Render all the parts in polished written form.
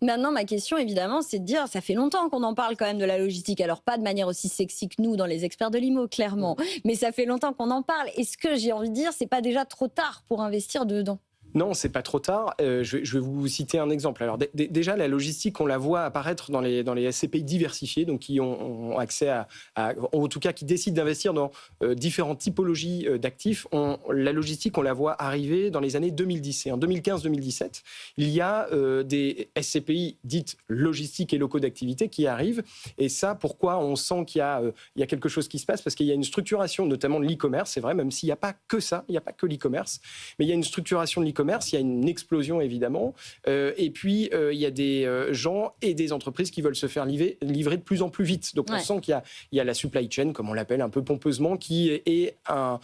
Maintenant, ma question, évidemment, c'est de dire, ça fait longtemps qu'on en parle quand même de la logistique. Alors, pas de manière aussi sexy que nous, dans les experts de l'IMO, clairement. Mais ça fait longtemps qu'on en parle. Est-ce que, j'ai envie de dire, c'est pas déjà trop tard pour investir dedans? Non, c'est pas trop tard. Je vais vous citer un exemple. Alors déjà, la logistique, on la voit apparaître dans les SCPI diversifiés, donc qui ont accès en tout cas, qui décident d'investir dans différentes typologies d'actifs. La logistique, on la voit arriver dans les années 2010. Et en 2015-2017, il y a des SCPI dites logistiques et locaux d'activité qui arrivent. Et ça, pourquoi on sent qu'il y a quelque chose qui se passe? Parce qu'il y a une structuration, notamment de l'e-commerce, c'est vrai, même s'il n'y a pas que ça, il n'y a pas que l'e-commerce, mais il y a une structuration de l'e-commerce. Il y a une explosion évidemment, et puis il y a des gens et des entreprises qui veulent se faire livrer de plus en plus vite. Donc on sent qu'il y a la supply chain, comme on l'appelle un peu pompeusement, qui est un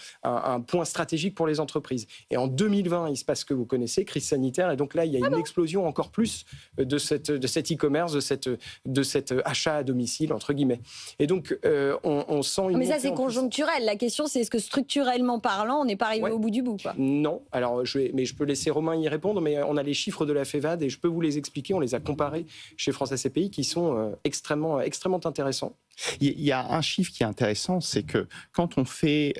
point stratégique pour les entreprises. Et en 2020, il se passe ce que vous connaissez, crise sanitaire, et donc là il y a une explosion encore plus de cet e-commerce, de cet achat à domicile entre guillemets. Et donc on sent une. Mais ça c'est conjoncturel. La question c'est est-ce que structurellement parlant, on n'est pas arrivé au bout du bout, quoi? Non. Alors je peux laisser Romain y répondre, mais on a les chiffres de la FEVAD et je peux vous les expliquer. On les a comparés chez France SCPI qui sont extrêmement intéressants. Il y a un chiffre qui est intéressant, c'est que quand on fait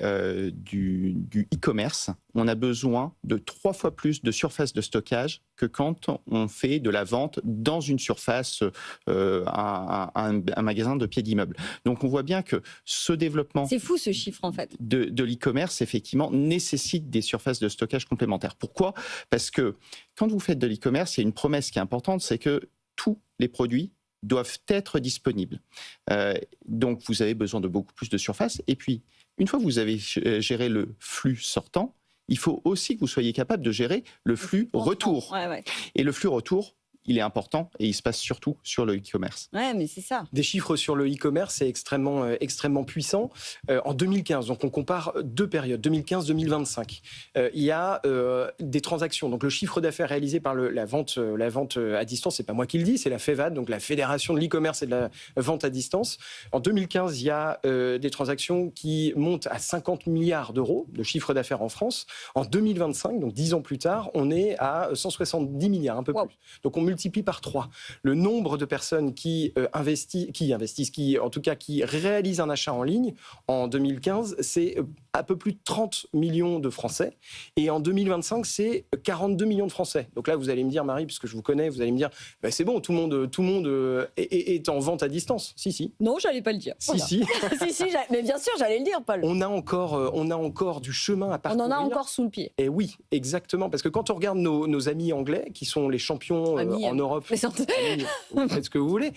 du e-commerce, on a besoin de 3 fois plus de surface de stockage que quand on fait de la vente dans une surface, un magasin de pied d'immeuble. Donc on voit bien que ce développement... C'est fou ce chiffre en fait. De l'e-commerce, effectivement, nécessite des surfaces de stockage complémentaires. Pourquoi ? Parce que quand vous faites de l'e-commerce, il y a une promesse qui est importante, c'est que tous les produits doivent être disponibles. Donc, vous avez besoin de beaucoup plus de surface. Et puis, une fois que vous avez géré le flux sortant, il faut aussi que vous soyez capable de gérer le flux retour. Et le flux retour, il est important et il se passe surtout sur le e-commerce. Ouais, mais c'est ça. Des chiffres sur le e-commerce, c'est extrêmement puissant. En 2015, donc on compare deux périodes, 2015-2025. Il y a des transactions. Donc le chiffre d'affaires réalisé par la vente à distance, c'est pas moi qui le dis, c'est la FEVAD, donc la Fédération de l'e-commerce et de la vente à distance. En 2015, il y a des transactions qui montent à 50 milliards d'euros de chiffre d'affaires en France. En 2025, donc 10 ans plus tard, on est à 170 milliards, un peu plus. Donc on multiplie par 3. Le nombre de personnes qui réalisent un achat en ligne, en 2015, c'est un peu plus de 30 millions de Français. Et en 2025, c'est 42 millions de Français. Donc là, vous allez me dire, Marie, puisque je vous connais, vous allez me dire, c'est bon, tout le monde est en vente à distance. Si. Non, j'allais pas le dire. Si. si, mais bien sûr, j'allais le dire, Paul. On a encore du chemin à parcourir. On en a encore sous le pied. Et oui, exactement. Parce que quand on regarde nos amis anglais, qui sont les champions en Europe, faites ce que vous voulez,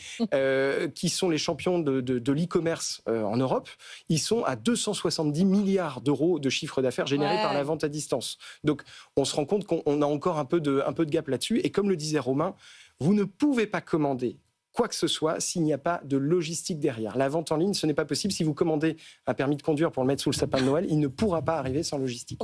qui sont les champions de l'e-commerce en Europe, ils sont à 270 milliards d'euros de chiffre d'affaires généré par la vente à distance. Donc, on se rend compte qu'on a encore un peu de gap là-dessus. Et comme le disait Romain, vous ne pouvez pas commander quoi que ce soit s'il n'y a pas de logistique derrière. La vente en ligne, ce n'est pas possible. Si vous commandez un permis de conduire pour le mettre sous le sapin de Noël, il ne pourra pas arriver sans logistique.